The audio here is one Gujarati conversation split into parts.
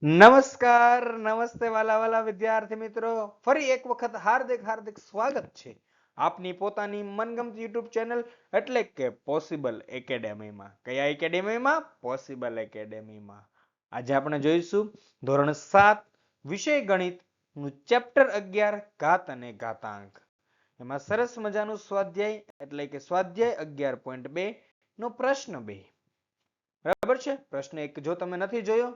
નમસ્કાર નમસ્તે વાલા વાલા વિદ્યાર્થી મિત્રો, ફરી એક વખત હાર્દિક હાર્દિક સ્વાગત છે આપની પોતાની મનગમતી યુટ્યુબ ચેનલ એટલે કે પોસિબલ એકેડેમીમાં. કયા એકેડેમીમાં? પોસિબલ એકેડેમીમાં. આજે આપણે જોઈશું ધોરણ 7 વિષય ગણિત નું ચેપ્ટર 11 ઘાત અને ઘાતાંક. એમાં સરસ મજાનું સ્વાધ્યાય એટલે કે સ્વાધ્યાય 11.2 નો પ્રશ્ન 2. બરાબર છે. પ્રશ્ન 1 જો તમે નથી જોયો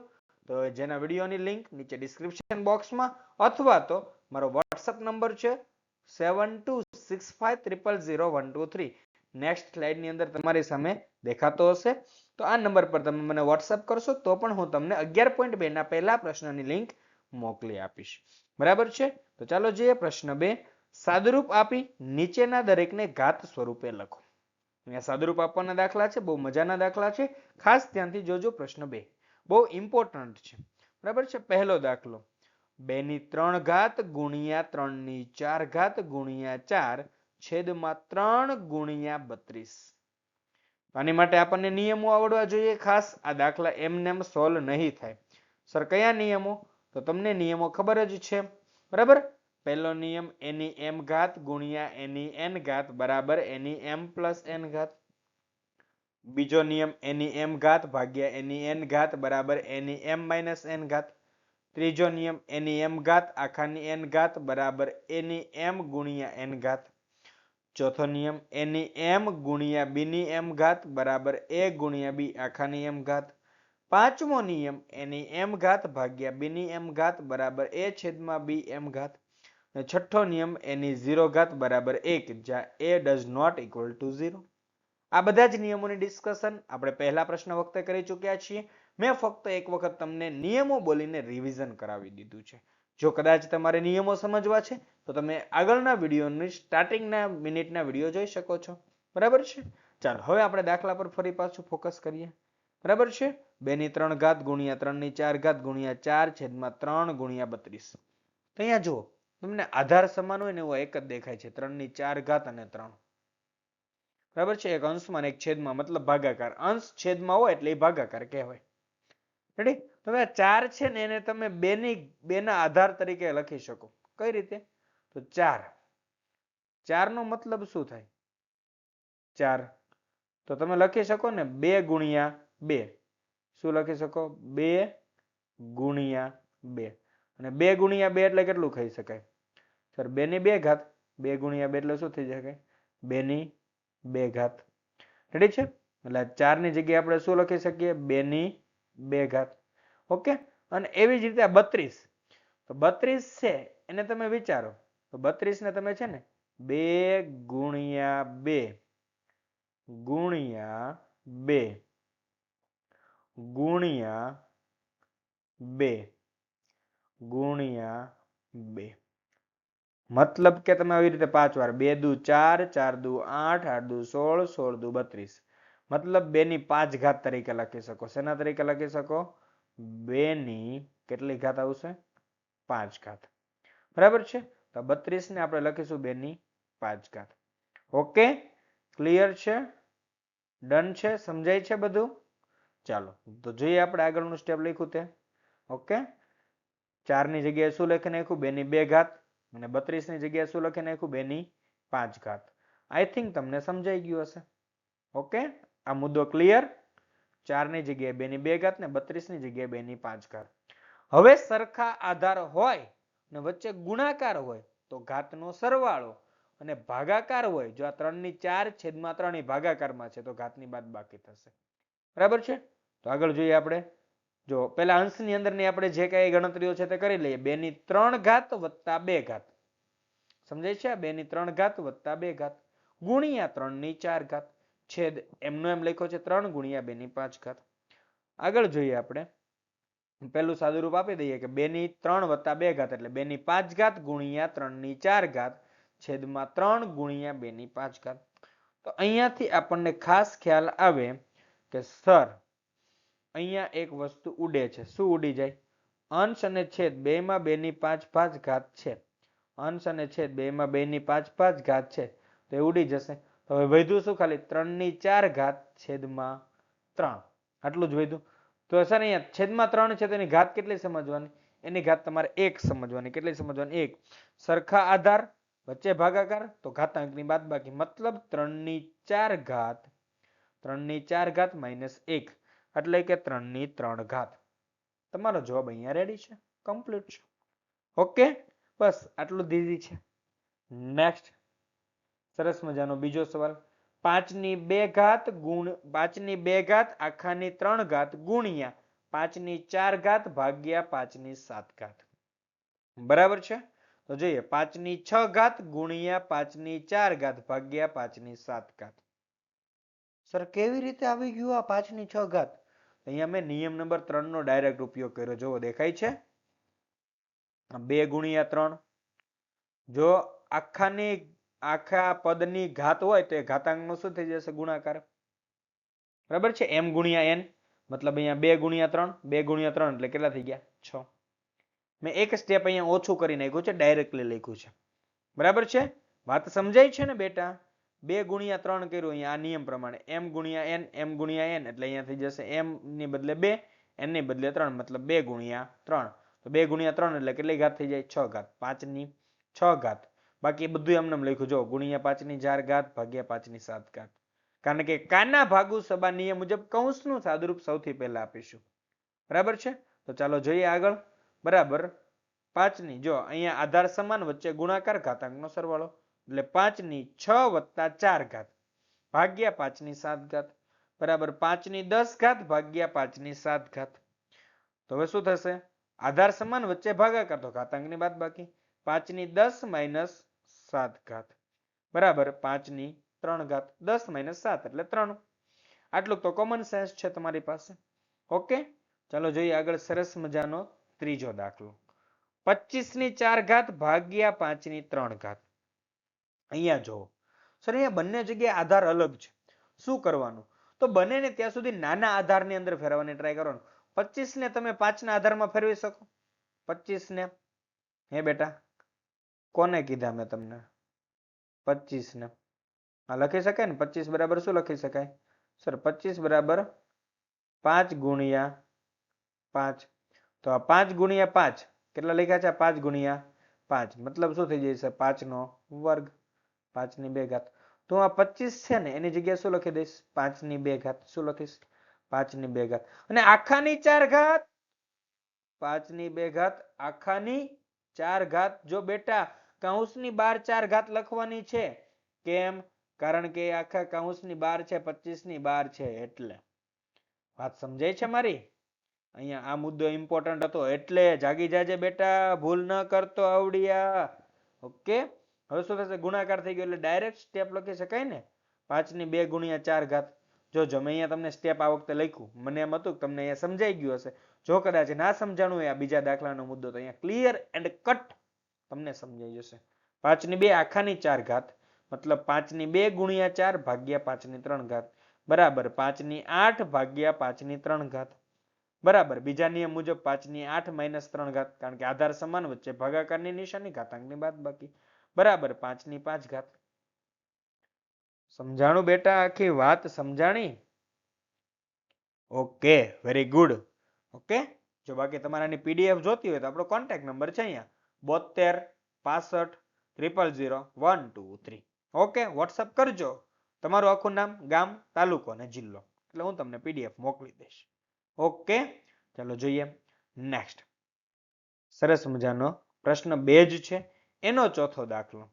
તો જેના વિડીયોની લિંક નીચે ડિસ્ક્રિપ્શન બોક્સમાં અથવા તો મારો WhatsApp નંબર છે 7265000123 નેક્સ્ટ સ્લાઇડની અંદર તમારી સામે દેખાતો હશે. તો આ નંબર પર તમે મને WhatsApp કરશો તો પણ હું તમને 11.2 ના પહેલા પ્રશ્નની લિંક મોકલી આપીશ. બરાબર છે. તો ચાલો જોઈએ પ્રશ્ન 2. સાદુરૂપ આપી નીચેના દરેકને ઘાત સ્વરૂપે લખો. અહીંયા સાદુરૂપ આપવાના દાખલા છે, બહુ મજાના દાખલા છે, ખાસ ધ્યાનથી જોજો. પ્રશ્ન 2 બહુ ઇમ્પોર્ટન્ટ છે. બરાબર છે. પહેલો દાખલો 2 ની 3 ઘાત ગુણ્યા 3 ની 4 ઘાત ગુણ્યા 4 છેદમાં 3 ગુણ્યા 32. આની માટે આપણને નિયમો આવડવા જોઈએ. ખાસ આ દાખલા એમનેમ સોલ્વ નહીં થાય. સર કયા નિયમો? તો તમને નિયમો ખબર જ છે. બરાબર. પહેલો નિયમ એની m ઘાત ગુણ્યા એની n ઘાત બરાબર એની m પ્લસ n ઘાત. બીજો નિયમ એની m ઘાત ભાગ્યા એની n ઘાત બરાબર એની m માઇનસ n ઘાત. ત્રીજો નિયમ એની m ઘાત આખાની n ઘાત બરાબર એની m ગુણ્યા n ઘાત. ચોથો નિયમ એની m ગુણ્યા b ની m ઘાત બરાબર a ગુણ્યા b આખાની m ઘાત. પાંચમો નિયમ એની m ઘાત ભાગ્યા b ની m ઘાત બરાબર a છેદમાં b m ઘાત. અને છઠ્ઠો નિયમ એની 0 ઘાત બરાબર 1 જ્યાં a does not equal to 0. આ બધા જ નિયમોની ડિસ્કશન આપણે પહેલા પ્રશ્ન વખતે કરી ચૂક્યા છીએ. મેં ફક્ત એક વખત તમને નિયમો બોલીને રિવિઝન કરાવી દીધું છે. જો કદાચ તમારે નિયમો સમજવા છે તો તમે આગળના વિડીયોની સ્ટાર્ટિંગના મિનિટના વિડીયો જોઈ શકો છો. બરાબર છે. ચાલો હવે આપણે દાખલા પર ફરી પાછું ફોકસ કરીએ. બરાબર છે. 2 ની 3 ઘાત ગુણ્યા 3 ની 4 ઘાત ગુણ્યા 4 છેદમાં 3 ગુણ્યા 32. તો અહીંયા જુઓ તમને આધાર સમાન હોય ને એવો એક જ દેખાય છે, 3 ની 4 ઘાત અને 3. બરાબર છે. એક અંશમાં એક છેદમાં મતલબ ભાગાકાર. અંશ છેદમાં હોય એટલે એ ભાગાકાર કહેવાય. રેડી? હવે 4 છે ને એને તમે 2 ના આધાર તરીકે લખી શકો. કઈ રીતે? તો 4 નો મતલબ શું થાય? 4 તો તમે લખી શકો ને 2 ગુણ્યા 2. શું લખી શકો? 2 ગુણ્યા 2. અને 2 ગુણ્યા 2 એટલે કેટલું કહી શકાય? સર 2 ની 2 ઘાત. 2 ગુણ્યા 2 એટલે શું થઈ શકે? 2 ની 2 ઘાત. રેડી છે? એટલે 4 ની જગ્યાએ આપણે શું લખી શકીએ? 2 ની 2 ઘાત. ઓકે. અને એવી જ રીતે 32. તો 32 છે એને તમે વિચારો તો 32 ને તમે છે ને 2 ગુણ્યા 2 ગુણ્યા 2 ગુણ્યા 2 ગુણ્યા 2 મતલબ કે તમે આવી રીતે 5 વાર 2 દુ 4 4 દુ 8 8 દુ 16 16 દુ 32 મતલબ 2 ની 5 ઘાત તરીકે લખી શકો. શેના તરીકે લખી શકો? 2 ની કેટલી ઘાત આવશે? 5 ઘાત. બરાબર છે. તો 32 ને આપણે લખીશું 2 ની 5 ઘાત. ઓકે, ક્લિયર છે? ડન છે? સમજાય છે બધું? ચાલો તો જોઈએ આપણે આગળનું સ્ટેપ લખ્યું તે. ઓકે, 4 ની જગ્યાએ શું લખી નાખ્યું? 2 ની 2 ઘાત. અને 32 ની જગ્યાએ શું લખી નાખ્યું? 2 ની 5 ઘાત. આઈ થિંક તમને સમજાઈ ગયું હશે. ઓકે, આ મુદ્દો ક્લિયર? 4 ની જગ્યાએ 2 ની 2 ઘાત ને 32 ની જગ્યાએ 2 ની 5 ઘાત. હવે સરખા આધાર હોય ને વચ્ચે ગુણાકાર હોય તો ઘાતનો સરવાળો, અને ભાગાકાર હોય જો આ 3 ની 4 છેદમાં 3 એ ભાગાકારમાં છે તો ઘાતની બાદબાકી થશે. બરાબર છે? તો આગળ જોઈએ આપણે. જો પહેલા અંશની અંદરની આપણે જે કઈ ગણતરીઓ છે તે કરી લઈએ. 2 ની 3 ઘાત વત્તા 2 ઘાત. સમજાય છે? 2 ની 3 ઘાત વત્તા 2 ઘાત ગુણ્યા 3 ની 4 ઘાત છેદ એમનો એમ લખ્યો છે 3 ગુણ્યા 2 ની 5 ઘાત. આગળ જોઈએ આપણે. પહેલું સાદુરૂપ આપી દઈએ કે 2 ની 3 વત્તા 2 ઘાત એટલે 2 ની 5 ઘાત ગુણ્યા 3 ની 4 ઘાત છેદમાં 3 ગુણ્યા 2 ની 5 ઘાત. તો અહીંયાથી આપણને ખાસ ખ્યાલ આવે કે સર અહીંયા એક વસ્તુ ઉડે છે. શું ઉડી જાય? અંશ અને છેદ બેમાં 2 ની 5 5 ઘાત છે. અંશ અને છેદ બેમાં 2 ની 5 5 ઘાત છે તો એ ઉડી જશે. તો હવે વધ્યું શું? ખાલી 3 ની 4 ઘાત છેદમાં 3. આટલું જ વધ્યું. તો સર અહીંયા છેદમાં 3 છે તો એની ઘાત કેટલી સમજવાની? એની ઘાત તમારે 1 સમજવાની. કેટલી સમજવાની? 1. સરખા આધાર વચ્ચે ભાગાકાર તો ઘાતાંકની બાદબાકી, મતલબ 3/4 ઘાત 3/4 ઘાત -1 એટલે કે 3/3 ઘાત. તમારો જવાબ અહીંયા રેડી છે, કમ્પ્લીટ છે. ઓકે, બસ આટલું જ ઈઝી છે. નેક્સ્ટ સરસ મજાનો બીજો સવાલ. 5/2 ઘાત ગુણ 5/2 ઘાત આખાની 3 ઘાત ગુણ્યા 5/4 ઘાત ભાગ્યા 5/7 ઘાત. બરાબર છે? તો જોઈએ 5/6 ઘાત ગુણ્યા 5/4 ઘાત ભાગ્યા 5/7 ઘાત. સર કેવી રીતે આવી ગયું આ 5/6 ઘાત? અહીંયા મેં નિયમ નંબર 3 નો ડાયરેક્ટ ઉપયોગ કર્યો. જોવો દેખાય છે 2 ગુણ્યા 3. જો આખા પદની ઘાત હોય તો એ ઘાતાંકનો શું થઈ જશે? ગુણાકાર. બરાબર છે? m ગુણ્યા n મતલબ અહીંયા 2 ગુણ્યા 3 2 ગુણ્યા 3 એટલે કેટલા થઈ ગયા? 6. મેં એક સ્ટેપ અહીંયા ઓછું કરી નાખ્યું છે, ડાયરેક્ટલી લખ્યું છે. બરાબર છે? વાત સમજાય છે ને બેટા? 2 ગુણ્યા 3 કર્યું અહીંયા આ નિયમ પ્રમાણે m ગુણ્યા n m ગુણ્યા n એટલે અહીંયા થઈ જશે m ની બદલે 2 n ની બદલે 3 મતલબ 2 ગુણ્યા 3. તો 2 ગુણ્યા 3 એટલે કેટલી ઘાત થઈ જાય? 6 ઘાત. 5/6 ઘાત. બાકી બધું એમને લખ્યું જો ગુણ્યા 5/4 ઘાત ભાગ્યા 5/7 ઘાત. કારણ કે કાના ભાગુ સબા નિયમ મુજબ કૌંસનું સાદુરૂપ સૌથી પહેલા આપીશું. બરાબર છે? તો ચાલો જોઈએ આગળ. બરાબર 5 ની જો અહીંયા આધાર સમાન વચ્ચે ગુણાકાર ઘાતાંકનો સરવાળો એટલે 5/6 + 4 ઘાત ભાગ્યા 5/7 ઘાત બરાબર 5/10 ઘાત ભાગ્યા 5/7 ઘાત. તો હવે શું થશે? આધાર સમાન વચ્ચે ભાગાકાર તો ઘાતાંકની બાદબાકી 5/10 - 7 ઘાત બરાબર 5/3 ઘાત 10 - 7 એટલે 3. આટલું તો કોમન સેન્સ છે તમારી પાસે. ઓકે, ચાલો જોઈએ આગળ સરસ મજાનો ત્રીજો દાખલો. 25/4 ઘાત ભાગ્યા 5/3 ઘાત. અહીંયા જુઓ સર, અહીંયા બંને જગ્યાએ આધાર અલગ છે. શું કરવાનું? તો બને ને ત્યાં સુધી નાના આધારની અંદર ફેરવવાની ટ્રાય કરવાનું. 25 ને તમે 5 ના આધારમાં ફેરવી શકો? 25 ને હે બેટા કોને કીધા મેં તમને? 25 ને આ લખી શકાય ને? 25 બરાબર શું લખી શકાય? સર 25 બરાબર 5 ગુણ્યા 5. તો આ 5 ગુણ્યા 5 કેટલા લખ્યા છે? 5 ગુણ્યા 5 મતલબ શું થઈ જશે? 5 નો વર્ગ 5/2 ઘાત. તો આ 25 છે ને એની જગ્યાએ શું લખી દઈશ? 5/2 ઘાત. શું લખીશ? 5/2 ઘાત. અને આખાની 4 ઘાત 5/2 ઘાત આખાની 4 ઘાત. જો બેટા કૌંસની બહાર 4 ઘાત લખવાની છે. કેમ? કારણ કે આખા કૌંસની બહાર છે, 25 ની બહાર છે એટલે. વાત સમજાય છે મારી? અહીંયા આ મુદ્દો ઇમ્પોર્ટન્ટ હતો એટલે જાગી જાજે બેટા, ભૂલ ન કરતો આવડિયા. ઓકે, હવે શું થશે? ગુણાકાર થઈ ગયો એટલે ડાયરેક્ટ સ્ટેપ લખી શકાય ને? 5/2 ગુણ્યા 4 ઘાત. જો મેં અહીંયા તમને સ્ટેપ આ વખતે લખ્યું, મને એમ હતું કે તમને અહીંયા સમજાઈ ગયું હશે. જો કદાચ ના સમજાણું હોય આ બીજા દાખલાનો મુદ્દો તો અહીંયા ક્લિયર એન્ડ કટ તમને સમજાઈ જશે. 5/2 આખાની 4 ઘાત મતલબ 5/2 ગુણ્યા 4 ભાગ્યા 5/3 ઘાત બરાબર 5/8 ભાગ્યા 5/3 ઘાત બરાબર બીજા નિયમ મુજબ 5/8 - 3 ઘાત, કારણ કે આધાર સમાન વચ્ચે ભાગાકારની નિશાની ઘાતાંકની બાદબાકી બરાબર 5/5 ઘાત. સમજાણું બેટા? આખી વાત સમજાણી? Okay, very good. ઓકે, જો બાકી તમારાની પીડીએફ જોતી હોય તો આપણો કોન્ટેક્ટ નંબર છે અહીંયા 72 65 000 123. ઓકે, વોટ્સઅપ કરજો તમારું આખું નામ, ગામ, તાલુકો અને જિલ્લો એટલે હું તમને પીડીએફ મોકલી દઈશ. ઓકે, ચાલો જોઈએ નેક્સ્ટ. સરસ મજાનો પ્રશ્ન 2 જ છે એનો ચોથો દાખલો.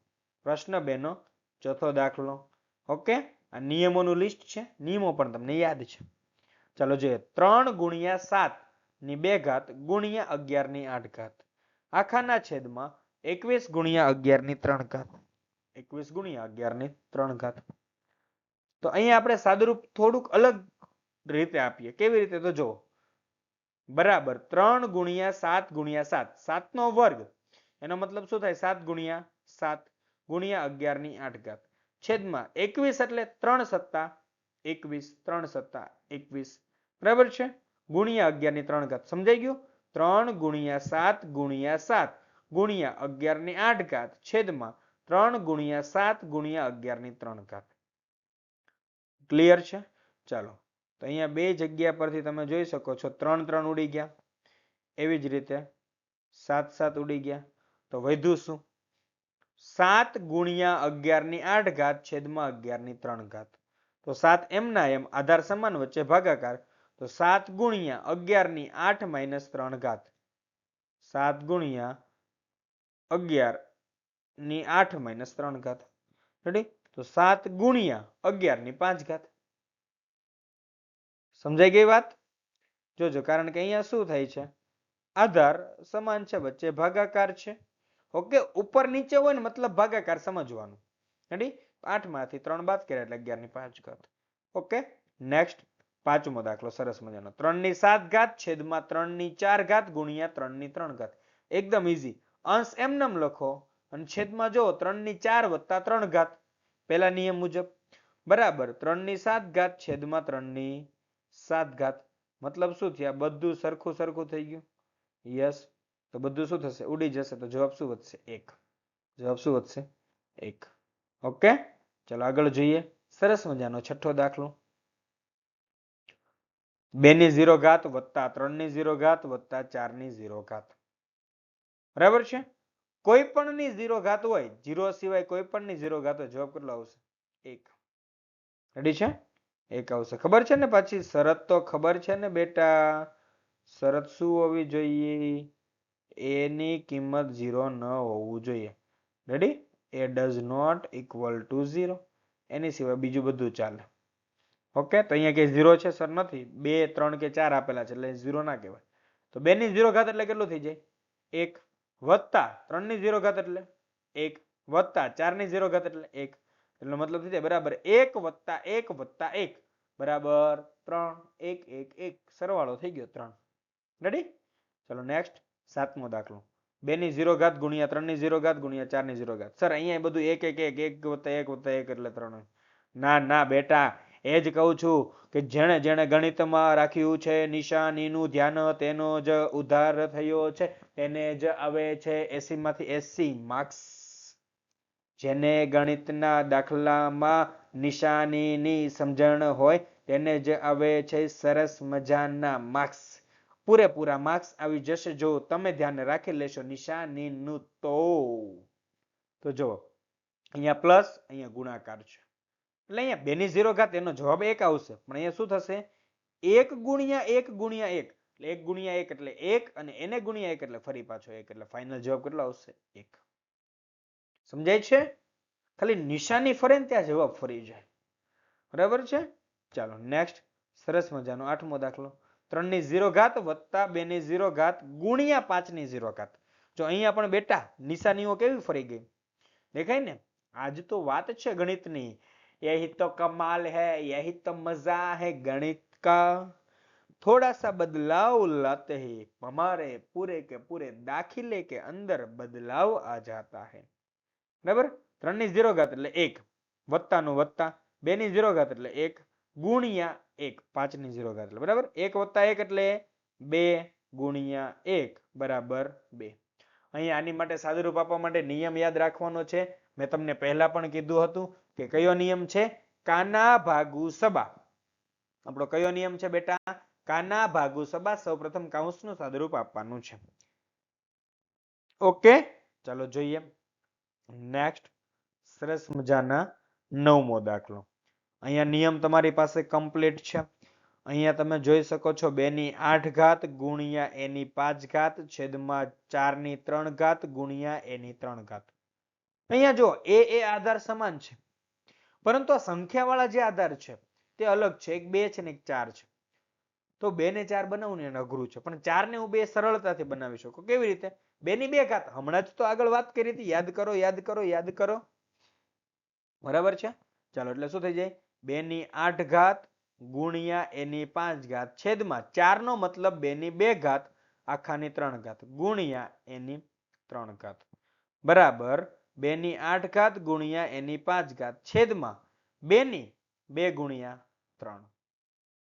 પ્રશ્ન 2 નો ચોથો દાખલો. ઓકે, આ નિયમોનું લિસ્ટ છે, નિયમો પણ તમને યાદ છે. ચાલો જોઈએ 3 ગુણ્યા 7 ની 2 ઘાત ગુણ્યા 11 ની 8 ઘાત આખાના છેદમાં 21 ગુણ્યા 11 ની 3 ઘાત 21 ગુણ્યા 11 ની 3 ઘાત. તો અહીંયા આપણે સાદુરૂપ થોડુંક અલગ રીતે આપીએ. કેવી રીતે? તો જો બરાબર 3 ગુણ્યા 7 ગુણ્યા 7 7 નો વર્ગ એનો મતલબ શું થાય? 7 ગુણ્યા 7 ગુણ્યા 11 ની 8 ઘાત છેદમાં 21 એટલે 3 સત્તા 21 3 સત્તા 21 બરાબર છે ગુણ્યા 11 ની 3 ઘાત. સમજાઈ ગયું? 3 ગુણ્યા 7 ગુણ્યા 7 ગુણ્યા 11 ની 8 ઘાત છેદમાં 3 ગુણ્યા 7 ગુણ્યા 11 ની 3 ઘાત. ક્લિયર છે? ચાલો તો અહીંયા બે જગ્યા પરથી તમે જોઈ શકો છો 3 3 ઉડી ગયા. એવી જ રીતે 7 7 ઉડી ગયા. તો વધ્યું શું? 7 ગુણ્યા 11 ની 8 ઘાત છેદમાં 11 ની 3 ઘાત. તો 7 એમના એમ આધાર સમાન વચ્ચે ભાગાકાર. તો 7 ગુણ્યા 11 ની 8 માઇનસ 3 ઘાત. 7 ગુણ્યા 11 ની 8 માઇનસ 3 ઘાત. રેડી? તો 7 ગુણ્યા 11 ની 5 ઘાત. સમજાઈ ગઈ વાત? જોજો, કારણ કે અહીંયા શું થાય છે? આધાર સમાન છે, વચ્ચે ભાગાકાર છે. ઓકે, ઉપર નીચે હોય ને મતલબ ભાગાકાર સમજવાનું. રેડી? 8 માંથી 3 બાદ કર્યા એટલે 11 ની 5 ઘાત. ઓકે, નેક્સ્ટ પાંચમો દાખલો સરસ મજાનો. 3 ની 7 ઘાત છેદમાં 3 ની 4 ઘાત ગુણ્યા 3 ની 3 ઘાત. એકદમ ઈઝી. અંશ એમનેમ લખો અને છેદમાં જો 3 ની 4 વત્તા 3 ઘાત પહેલા નિયમ મુજબ બરાબર 3 ની 7 ઘાત છેદમાં 3 ની 7 ઘાત. મતલબ શું થયા? બધું સરખું સરખું થઈ ગયું. યસ. તો બધું શું થશે? ઉડી જશે. તો જવાબ શું વધશે? 1. જવાબ શું વધશે? 1. ઓકે, ચલો આગળ જોઈએ. સરસ મજાનો છઠ્ઠો દાખલો. 2 ની 0 ઘાત વત્તા 3 ની 0 ઘાત વત્તા 4 ની 0 ઘાત. બરાબર છે? કોઈ પણ ની 0 ઘાત હોય, 0 સિવાય કોઈ પણ ની 0 ઘાત હોય, જવાબ કેટલો આવશે? 1. રેડી છે? 1 આવશે. ખબર છે ને? પાછી શરત તો ખબર છે ને બેટા? શરત શું હોવી જોઈએ? a ની કિંમત 0 ન હોવું જોઈએ. Ready? a does not equal to 0. એની સિવાય બીજું બધું ચાલે. ઓકે, તો અહીંયા કે 0 છે સર? નથી. 2 3 કે 4 આપેલા છે એટલે 0 ના કહેવાય. તો 2 ની 0 ઘાત એટલે કેટલું થઈ જાય? 1 વત્તા 3 ની 0 ઘાત એટલે 1 વત્તા 4 ની 0 ઘાત એટલે 1. એટલે મતલબ થઈ જાય બરાબર 1 વત્તા 1 વત્તા 1 બરાબર 3. 1 1 1 સરવાળો થઈ ગયો 3. રેડી? ચલો નેક્સ્ટ સાતમો દાખલો. 2 ની 0 ઘાત ગુણ્યા 3 ની 0 ઘાત ગુણ્યા 4 ની 0 ઘાત. સર અહીંયા બધું 1 1 1 1 વત્તા 1 વત્તા 1 એટલે 3. ના ના બેટા, એ જ કહું છું કે જેણે જેણે ગણિતમાં રાખ્યું છે નિશાનીનું ધ્યાન તેનો જ ઉદ્ધાર થયો છે. એને જ આવે છે 80 માંથી 80 માર્ક્સ. જેને ગણિતના દાખલામાં નિશાનીની સમજણ હોય તેને જ આવે છે સરસ મજાના માર્ક્સ. પૂરેપૂરા માર્ક્સ આવી જશે જો તમે ધ્યાન રાખી લેશો નિશાનીનું. તો જો અહીંયા પ્લસ, અહીંયા ગુણાકાર છે એટલે અહીંયા 2 ની 0 ઘાત એનો જવાબ 1 આવશે. પણ અહીંયા શું થશે? 1 ગુણ્યા 1 ગુણ્યા 1 એટલે 1 ગુણ્યા 1 એટલે 1 અને એને ગુણ્યા 1 એટલે ફરી પાછો 1 એટલે ફાઇનલ જવાબ કેટલો આવશે? 1. સમજાય છે? ખાલી નિશાની ફરે ને ત્યાં જવાબ ફરી જાય. બરાબર છે? ચાલો નેક્સ્ટ સરસ મજાનો આઠમો દાખલો. 3 ની 0 ઘાત વત્તા 2 ની 0 ઘાત ગુણ્યા 5 ની 0 ઘાત. જો અહીંયા પણ બેટા નિશાનીઓ કેવી ફરી ગઈ? દેખાય ને? આજ તો વાત છે ગણિતની. यही तो कमाल है, यही तो मजा है गणित का. थोड़ा सा बदलाव लाते हैं हमारे पूरे के पूरे दाखिले के अंदर बदलाव आ जाता है. बराबर? 3 ની 0 ઘાત એટલે 1 વત્તા નો વત્તા 2 ની 0 ઘાત એટલે 1 ગુણ્યા 1 5 ની 0 ઘાત એટલે બરાબર 1 વત્તા 1 એટલે 2 ગુણ્યા 1 બરાબર 2. અહીંયા આની માટે સાદુરૂપ આપવા માટે નિયમ યાદ રાખવાનો છે. મેં તમને પહેલા પણ કીધું હતું કે કયો નિયમ છે? કાના ભાગુ સબા. આપણો કયો નિયમ છે બેટા? કાના ભાગુ સબા. સૌપ્રથમ કૌંસનું સાદુરૂપ આપવાનું છે. ઓકે, ચાલો જોઈએ નેક્સ્ટ સરસ મજાના નવમો દાખલો. અહીંયા નિયમ તમારી પાસે કમ્પ્લીટ છે. અહીંયા તમે જોઈ શકો છો 2 ની 8 ઘાત ગુણ્યા a ની 5 ઘાત છેદમાં 4 ની 3 ઘાત ગુણ્યા a ની 3 ઘાત. અહીંયા જો એ આધાર સમાન છે પરંતુ આ સંખ્યાવાળા જે આધાર છે તે અલગ છે. એક 2 છે ને એક 4 છે. તો 2 ને 4 બનાવવું ને અઘરું છે, પણ 4 ને હું 2 સરળતાથી બનાવી શકું. કેવી રીતે? 2 ની 2 ઘાત હમણાં જ તો આગળ વાત કરી હતી. યાદ કરો યાદ કરો યાદ કરો. બરાબર છે? ચાલો એટલે શું થઈ જાય? 2 ની 8 ઘાત ગુણ્યા a ની 5 ઘાત છેદમાં 4 નો મતલબ 2 ની 2 ઘાત આખાની 3 ઘાત ગુણ્યા a ની 3 ઘાત બરાબર 2 ની 8 ઘાત ગુણ્યા a ની 5 ઘાત છેદમાં 2 ની 2 ગુણ્યા 3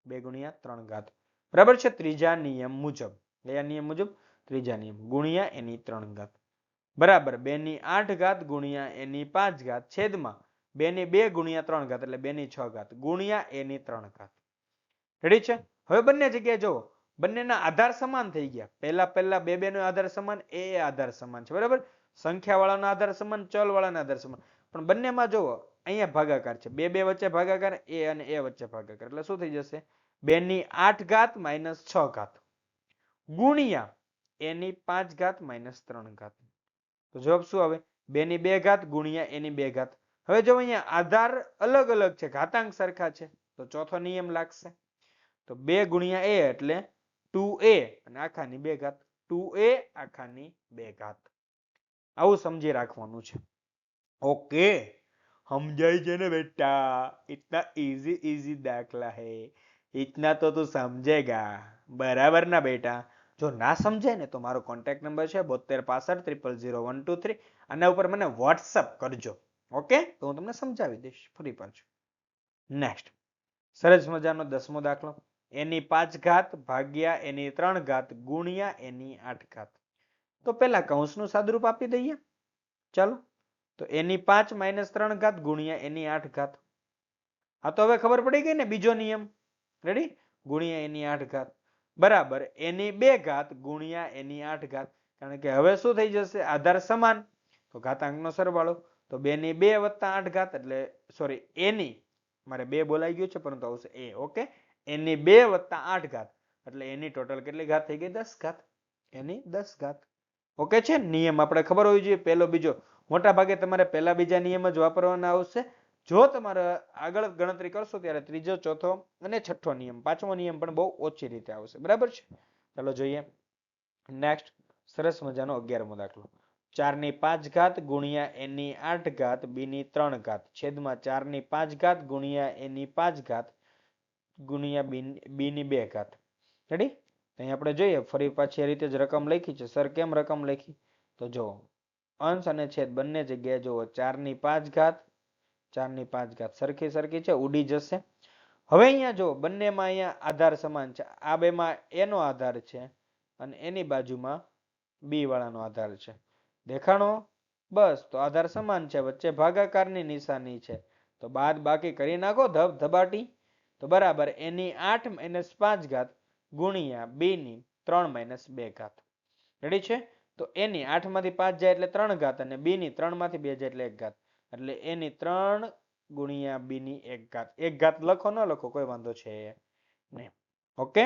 2 ગુણ્યા 3 ઘાત બરાબર છે? ત્રીજા નિયમ મુજબ. કયા નિયમ મુજબ? ત્રીજા નિયમ. ગુણ્યા a ની 3 ઘાત બરાબર 2 ની 8 ઘાત ગુણ્યા a ની 5 ઘાત છેદમાં 2 ની 2 ગુણ્યા 3 ઘાત એટલે 2 ની 6 ઘાત ગુણ્યા a ની 3 ઘાત. રેડી છે? હવે બંને જગ્યાએ જુઓ, બંનેના આધાર સમાન થઈ ગયા. પહેલા બે નો આધાર સમાન, એ આધાર સમાન છે, બરાબર? સંખ્યા વાળાનો આધાર સમાન, ચલ વાળાનો આધાર સમાન. પણ બંનેમાં જુઓ, અહીંયા ભાગાકાર છે, બે વચ્ચે ભાગાકાર, એ અને એ વચ્ચે ભાગાકાર, એટલે શું થઈ જશે? 2 ની 8 ઘાત માઇનસ 6 ઘાત ગુણ્યા એ ની 5 ઘાત માઇનસ 3 ઘાત. તો જવાબ શું આવે? 2 ની 2 ઘાત ગુણ્યા એ ની 2 ઘાત. હવે જો અહીંયા આધાર અલગ અલગ છે, ઘાતાંક સરખા છે, તો ચોથો નિયમ લાગશે. તો 2 ગુણ્યા એ એટલે 2a અને આખાની 2 ઘાત, 2a આખાની 2 ઘાત. આવું સમજી રાખવાનું છે. ओके, समझाई છે ને बेटा? इतना इजी इजी दाखला है, इतना तो तू समझेगा, बराबर ना बेटा? જો ના સમજાય ને તો મારો કોન્ટેક્ટ નંબર છે 7265000123. આના ઉપર મને વોટ્સઅપ કરજો. ઓકે, તો હું તમને સમજાવી દઈશ ફરી પાછું. નેક્સ્ટ સરસ મજાનો 10મો દાખલો. એની 5 ઘાત ભાગ્યા એની 3 ઘાત ગુણ્યા એની 8 ઘાત. તો પહેલા કૌંસનું સાદુરૂપ આપી દઈએ. ચાલો, તો એની 5 માઇનસ 3 ઘાત ગુણ્યા એની 8 ઘાત. આ તો હવે ખબર પડી ગઈ ને, બીજો નિયમ. રેડી? ગુણ્યા એની 8 ઘાત બરાબર એની 2 ઘાત ગુણ્યા એની 8 ઘાત. કારણ કે હવે શું થઈ જશે? આધાર સમાન, તો ઘાતાંકનો સરવાળો. તો 2 ની 2 વત્તા 8 ઘાત એટલે સોરી એની, મારે 2 બોલાઈ ગયું છે પરંતુ આવશે એ. ઓકે, એની 2 વત્તા 8 ઘાત એટલે એની ટોટલ કેટલી ઘાત થઈ ગઈ? 10 ઘાત. એની 10 ઘાત. ઓકે છે? નિયમ આપણે ખબર હોવી જોઈએ, પહેલો બીજો. મોટા ભાગે તમારે પહેલા બીજા નિયમ જ વાપરવાના આવશે. જો તમારે આગળ ગણતરી કરશો ત્યારે ત્રીજો, ચોથો અને છઠ્ઠો નિયમ, પાંચમો નિયમ પણ બહુ ઓછી રીતે આવશે. બરાબર છે? ચાલો જોઈએ નેક્સ્ટ. સરસ મજાનો 11મો દાખલો. 4 ની 5 ઘાત ગુણ્યા એની 8 ઘાત બી ની 3 ઘાત છેદમાં 4 ની 5 ઘાત ગુણ્યા એની 5 ઘાત ગુણ્યા બી ની 2 ઘાત. રેડી? અહીં આપણે જોઈએ ફરી પાછી આ રીતે જ રકમ લખી છે. સર કેમ રકમ લખી? તો જો અંશ અને છેદ બંને જગ્યાએ જુઓ, 4 ની 5 ઘાત 4 ની 5 ઘાત સરખી સરખી છે, ઉડી જશે. હવે અહીંયા જો બંનેમાં અહીંયા આધાર સમાન છે. આ બેમાં એનો આધાર છે અને એની બાજુમાં બી વાળાનો આધાર છે. દેખાણો? બસ, તો આધાર સમાન છે, વચ્ચે ભાગાકારની નિશાની છે, તો બાદ બાકી કરી નાખો ધબાટી. તો બરાબર એની 8 માઇનસ 5 ઘાત ગુણ્યા બી ની 3 માઇનસ 2 ઘાત. રેડી છે? તો એની 8 માંથી 5 જાય એટલે 3 ઘાત અને બી ની 3 માંથી 2 જાય એટલે 1 ઘાત. એટલે એની 3 ગુણ્યા બી ની 1 ઘાત. 1 ઘાત લખો ન લખો કોઈ વાંધો છે નહીં. ઓકે,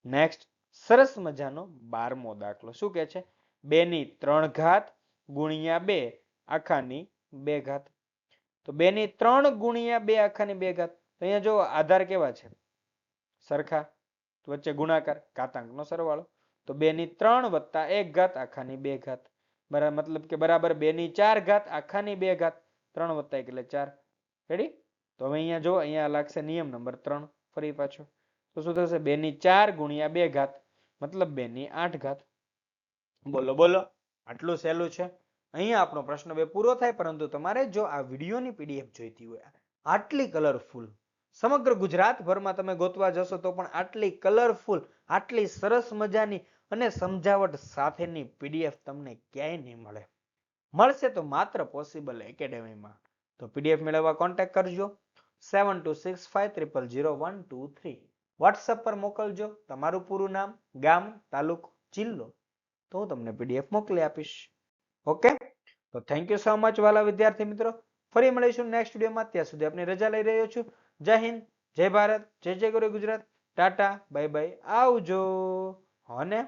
નેક્સ્ટ સરસ મજાનો 12મો દાખલો. શું કે છે? 2 ની 3 ઘાત ગુણ્યા 2 આખાની 2 ઘાત. તો 2 ની 3 ગુણ્યા 2 આખાની 2 ઘાત. તો અહીંયા જો આધાર કેવા છે? સરખા, વચ્ચે ગુણાકાર, ઘાતાંકનો સરવાળો. તો 2 ની 3 વત્તા 1 ઘાત આખાની 2 ઘાત. બરાબર, મતલબ કે બરાબર 2 ની 4 ઘાત આખાની 2 ઘાત. 3 વત્તા 1 એટલે 4. રેડી? તો હવે અહીંયા જો અહીંયા લાગશે નિયમ નંબર 3 ફરી પાછો. તો શું થશે? 2 ની 4 ગુણ્યા 2 ઘાત મતલબ 2 ની 8 ઘાત. બોલો બોલો, આટલું સહેલું છે. અહીંયા આપણો પ્રશ્ન 2 પૂરો થાય. પરંતુ તમારે જો આ વિડીયોની પીડીએફ જોઈતી હોય, આટલી કલરફુલ, સમગ્ર ગુજરાતભરમાં તમે ગોતવા જશો તો પણ આટલી કલરફુલ, આટલી સરસ મજાની અને સમજાવટ સાથેની પીડીએફ તમને ક્યાંય નહીં મળે. મળશે તો માત્ર પોસિબલ એકેડેમીમાં. તો પીડીએફ મેળવવા કોન્ટેક્ટ કરજો 7265000123. વોટ્સઅપ પર મોકલજો તમારું પૂરું નામ, ગામ, તાલુકો, જિલ્લો, તો હું તમને પીડીએફ મોકલી આપીશ. ઓકે, તો થેન્ક યુ સો મચ વાલા વિદ્યાર્થી મિત્રો. ફરી મળીશું નેક્સ્ટ વિડીયોમાં. ત્યાં સુધી આપની રજા લઈ રહ્યો છું. જય હિન્દ, જય ભારત, જય જય ગરુ ગુજરાત. ટાટા, બાય બાય, આવજો. હોને.